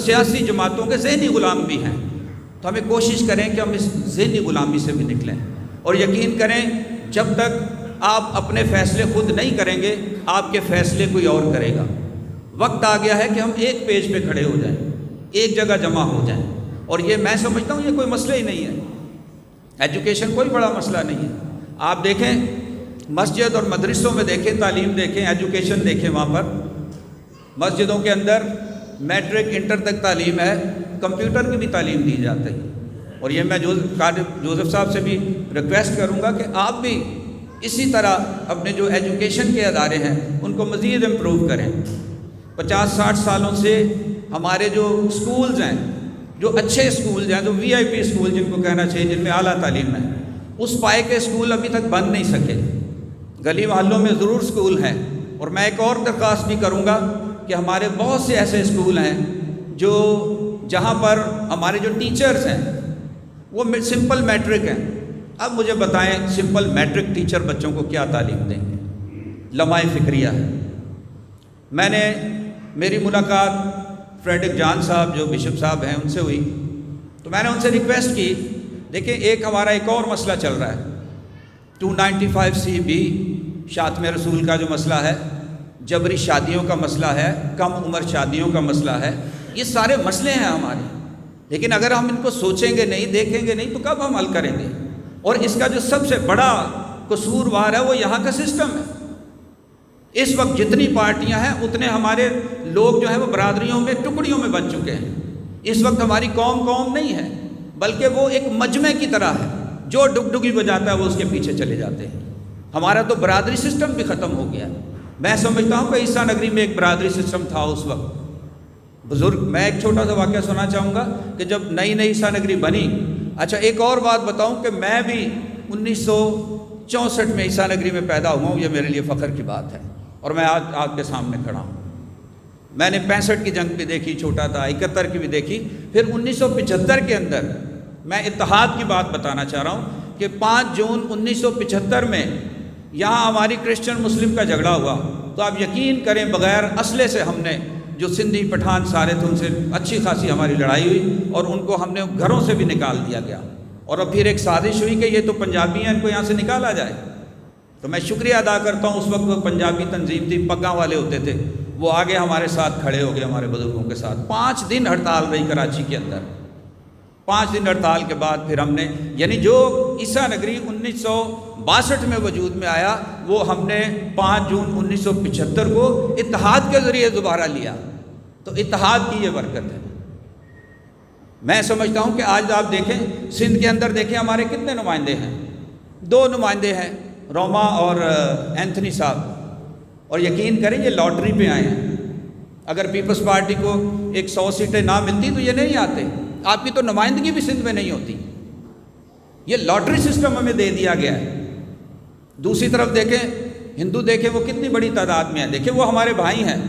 سیاسی جماعتوں کے ذہنی غلام بھی ہیں، تو ہمیں کوشش کریں کہ ہم اس ذہنی غلامی سے بھی نکلیں، اور یقین کریں جب تک آپ اپنے فیصلے خود نہیں کریں گے آپ کے فیصلے کوئی اور کرے گا۔ وقت آ گیا ہے کہ ہم ایک پیج پہ کھڑے ہو جائیں، ایک جگہ جمع ہو جائیں، اور یہ میں سمجھتا ہوں یہ کوئی مسئلہ ہی نہیں ہے، ایجوکیشن کوئی بڑا مسئلہ نہیں ہے۔ آپ دیکھیں مسجد اور مدرسوں میں دیکھیں، تعلیم دیکھیں، ایجوکیشن دیکھیں، وہاں پر مسجدوں کے اندر میٹرک انٹر تک تعلیم ہے، کمپیوٹر کی بھی تعلیم دی جاتی ہے، اور یہ میں جوزف صاحب سے بھی ریکویسٹ کروں گا کہ آپ بھی اسی طرح اپنے جو ایجوکیشن کے ادارے ہیں ان کو مزید امپروو کریں۔ 50-60 سالوں سے ہمارے جو اسکولز ہیں، جو اچھے اسکولز ہیں، جو VIP اسکول جن کو کہنا چاہیے، جن میں اعلیٰ تعلیم ہے، اس پائے کے اسکول ابھی تک بن نہیں سکے۔ گلی محلوں میں ضرور اسکول ہیں، اور میں ایک اور درخواست بھی کروں گا کہ ہمارے بہت سے ایسے اسکول ہیں جو جہاں پر ہمارے جو ٹیچرز ہیں وہ سمپل میٹرک ہیں۔ اب مجھے بتائیں سمپل میٹرک ٹیچر بچوں کو کیا تعلیم دیں گے؟ لمحہ فکریہ ہے۔ میری ملاقات فریڈرک جان صاحب جو بشپ صاحب ہیں ان سے ہوئی، تو میں نے ان سے ریکویسٹ کی، دیکھیں ہمارا ایک اور مسئلہ چل رہا ہے، 295CB شاتم رسول کا جو مسئلہ ہے، جبری شادیوں کا مسئلہ ہے، کم عمر شادیوں کا مسئلہ ہے، یہ سارے مسئلے ہیں ہمارے، لیکن اگر ہم ان کو سوچیں گے نہیں، دیکھیں گے نہیں، تو کب ہم حل کریں گے؟ اور اس کا جو سب سے بڑا قصوروار ہے وہ یہاں کا سسٹم ہے۔ اس وقت جتنی پارٹیاں ہیں اتنے ہمارے لوگ جو ہیں وہ برادریوں میں، ٹکڑیوں میں بن چکے ہیں۔ اس وقت ہماری قوم نہیں ہے، بلکہ وہ ایک مجمع کی طرح ہے، جو ڈگڈگی بجاتا ہے وہ اس کے پیچھے چلے جاتے ہیں۔ ہمارا تو برادری سسٹم بھی ختم ہو گیا۔ میں سمجھتا ہوں کہ عیسیٰ نگری میں ایک برادری سسٹم تھا اس وقت۔ بزرگ، میں ایک چھوٹا سا واقعہ سنا چاہوں گا کہ جب نئی عیسیٰ نگری بنی، اچھا ایک اور بات بتاؤں کہ میں بھی 1964 میں عیسیٰ نگری میں پیدا ہوا ہوں، یہ میرے لیے فخر کی بات ہے، اور میں آج آپ کے سامنے کھڑا ہوں۔ میں نے 65 کی جنگ بھی دیکھی، چھوٹا تھا، 71 کی بھی دیکھی، پھر 1975 کے اندر میں اتحاد کی بات بتانا چاہ رہا ہوں کہ 5 جون 1975 میں یہاں ہماری کرسچن مسلم کا جھگڑا ہوا، تو آپ یقین کریں بغیر اسلحے سے ہم نے، جو سندھی پٹھان سارے تھے ان سے اچھی خاصی ہماری لڑائی ہوئی، اور ان کو ہم نے گھروں سے بھی نکال دیا گیا، اور اب پھر ایک سازش ہوئی کہ یہ تو پنجابی ہیں، ان کو یہاں سے نکالا جائے۔ تو میں شکریہ ادا کرتا ہوں، اس وقت وہ پنجابی تنظیم تھی، پگاں والے ہوتے تھے، وہ آگے ہمارے ساتھ کھڑے ہو گئے، ہمارے بزرگوں کے ساتھ۔ 5 دن ہڑتال رہی کراچی کے اندر۔ 5 دن ہڑتال کے بعد پھر ہم نے، یعنی جو عیسیٰ نگری 1962 میں وجود میں آیا، وہ ہم نے 5 جون 1975 کو اتحاد کے ذریعے دوبارہ لیا۔ تو اتحاد کی یہ برکت ہے۔ میں سمجھتا ہوں کہ آج آپ دیکھیں سندھ کے اندر، دیکھیں ہمارے کتنے نمائندے ہیں، 2 نمائندے ہیں، روما اور اینتھنی صاحب، اور یقین کریں یہ لاٹری پہ آئے ہیں۔ اگر پیپلز پارٹی کو 100 سیٹیں نہ ملتی تو یہ نہیں آتے، آپ کی تو نمائندگی بھی سندھ میں نہیں ہوتی۔ یہ لاٹری سسٹم ہمیں دے دیا گیا ہے۔ دوسری طرف دیکھیں ہندو، دیکھیں وہ کتنی بڑی تعداد میں ہیں، دیکھیں وہ ہمارے بھائی ہیں،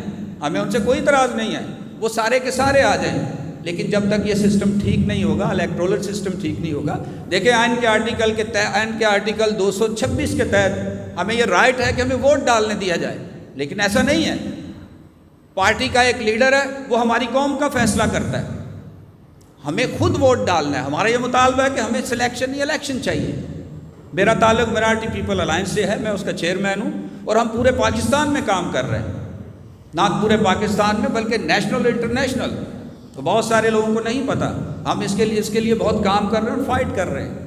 ہمیں ان سے کوئی اعتراض نہیں ہے، وہ سارے کے سارے آ جائیں، لیکن جب تک یہ سسٹم ٹھیک نہیں ہوگا، الیکٹورل سسٹم ٹھیک نہیں ہوگا۔ دیکھیں آئین کے آرٹیکل 226 کے تحت ہمیں یہ رائٹ ہے کہ ہمیں ووٹ ڈالنے دیا جائے، لیکن ایسا نہیں ہے۔ پارٹی کا ایک لیڈر ہے، وہ ہماری قوم کا فیصلہ کرتا ہے، ہمیں خود ووٹ ڈالنا ہے۔ ہمارا یہ مطالبہ ہے کہ ہمیں سلیکشن یا الیکشن چاہیے۔ میرا تعلق مینارٹی پیپل الائنس سے ہے، میں اس کا چیئرمین ہوں، اور ہم پورے پاکستان میں کام کر رہے ہیں، نہ پورے پاکستان میں بلکہ نیشنل اور انٹرنیشنل۔ تو بہت سارے لوگوں کو نہیں پتہ، ہم اس کے لیے بہت کام کر رہے ہیں اور فائٹ کر رہے ہیں۔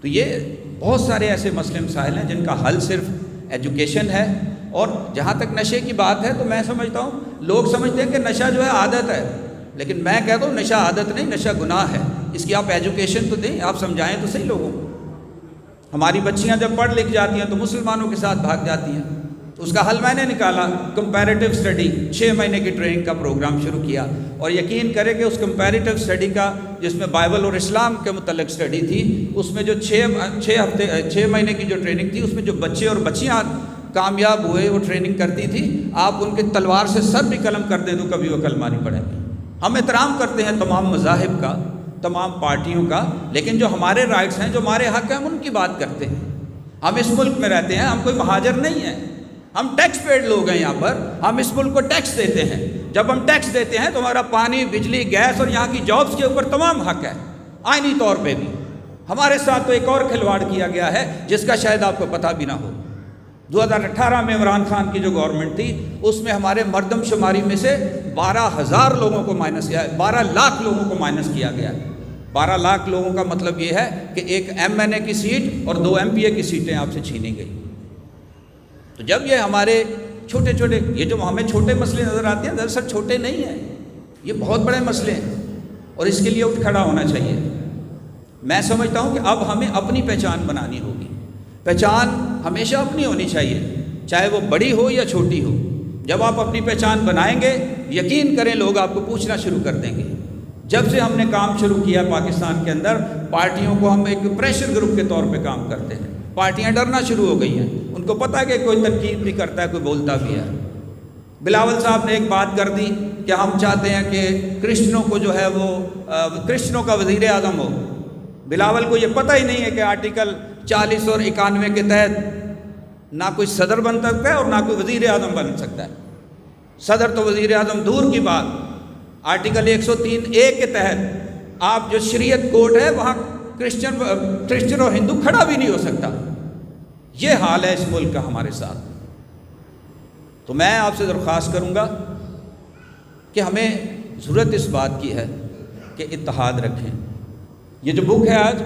تو یہ بہت سارے ایسے مسئلے مسائل ہیں جن کا حل صرف ایجوکیشن ہے۔ اور جہاں تک نشے کی بات ہے تو میں سمجھتا ہوں لوگ سمجھتے ہیں کہ نشہ جو ہے عادت ہے، لیکن میں کہتا ہوں نشہ عادت نہیں، نشہ گناہ ہے۔ اس کی آپ ایجوکیشن تو دیں، آپ سمجھائیں تو صحیح لوگوں کو۔ ہماری بچیاں جب پڑھ لکھ جاتی ہیں تو مسلمانوں کے ساتھ بھاگ جاتی ہیں، تو اس کا حل میں نے نکالا، کمپیریٹیو اسٹڈی، 6 مہینے کی ٹریننگ کا پروگرام شروع کیا، اور یقین کریں کہ اس کمپیریٹیو اسٹڈی کا، جس میں بائبل اور اسلام کے متعلق اسٹڈی تھی، اس میں جو 6 مہینے کی جو ٹریننگ تھی، اس میں جو بچے اور بچیاں کامیاب ہوئے، وہ ٹریننگ کرتی تھی، آپ ان کے تلوار سے سر بھی قلم کر دیں تو کبھی وہ کلمہ نہیں پڑھیں گے۔ ہم احترام کرتے ہیں تمام مذاہب کا، تمام پارٹیوں کا، لیکن جو ہمارے رائٹس ہیں، جو ہمارے حق ہیں، ہم ان کی بات کرتے ہیں۔ ہم اس ملک میں رہتے ہیں، ہم کوئی مہاجر نہیں ہیں، ہم ٹیکس پیڈ لوگ ہیں یہاں پر، ہم اس ملک کو ٹیکس دیتے ہیں، جب ہم ٹیکس دیتے ہیں تو ہمارا پانی، بجلی، گیس اور یہاں کی جابس کے اوپر تمام حق ہے، آئینی طور پہ بھی۔ ہمارے ساتھ تو ایک اور کھلواڑ کیا گیا ہے جس کا شاید آپ کو پتہ بھی نہ ہو۔ 2018 میں عمران خان کی جو گورنمنٹ تھی، اس میں ہمارے مردم شماری میں سے 12,000 لوگوں کو مائنس کیا، 12 لاکھ لوگوں کو مائنس کیا گیا۔ 12 لاکھ لوگوں کا مطلب یہ ہے کہ ایک MNA کی سیٹ اور 2 MPA کی سیٹیں آپ سے چھینی گئی۔ تو جب یہ ہمارے چھوٹے چھوٹے، یہ جو ہمیں چھوٹے مسئلے نظر آتے ہیں، دراصل چھوٹے نہیں ہیں، یہ بہت بڑے مسئلے ہیں اور اس کے لیے اٹھ کھڑا ہونا چاہیے۔ میں سمجھتا ہوں کہ اب ہمیں اپنی پہچان بنانی ہوگی۔ پہچان ہمیشہ اپنی ہونی چاہیے، چاہے وہ بڑی ہو یا چھوٹی ہو۔ جب آپ اپنی پہچان بنائیں گے، یقین کریں لوگ آپ کو پوچھنا شروع کر دیں گے۔ جب سے ہم نے کام شروع کیا پاکستان کے اندر، پارٹیوں کو ہم ایک پریشر گروپ کے طور پہ کام کرتے ہیں، پارٹیاں ڈرنا شروع ہو گئی ہیں، ان کو پتہ ہے کہ کوئی تنقید بھی کرتا ہے، کوئی بولتا بھی ہے۔ بلاول صاحب نے ایک بات کر دی کہ ہم چاہتے ہیں کہ کرسچنوں کو جو ہے وہ کرسچنوں کا وزیر اعظم ہو۔ بلاول کو یہ پتہ ہی نہیں ہے کہ آرٹیکل 40 اور 91 کے تحت نہ کوئی صدر بن سکتا ہے اور نہ کوئی وزیر اعظم بن سکتا ہے۔ صدر تو وزیر اعظم دور کی بات، آرٹیکل 103A کے تحت آپ جو شریعت کوڈ ہے وہاں کرسچن اور ہندو کھڑا بھی نہیں ہو سکتا۔ یہ حال ہے اس ملک کا ہمارے ساتھ۔ تو میں آپ سے درخواست کروں گا کہ ہمیں ضرورت اس بات کی ہے کہ اتحاد رکھیں۔ یہ جو بک ہے آج،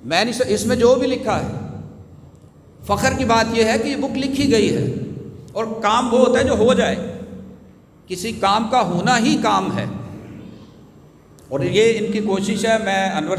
میں نہیں، اس میں جو بھی لکھا ہے، فخر کی بات یہ ہے کہ یہ بک لکھی گئی ہے اور کام وہ ہوتا ہے جو ہو جائے، کسی کام کا ہونا ہی کام ہے، اور یہ ان کی کوشش ہے۔ میں انور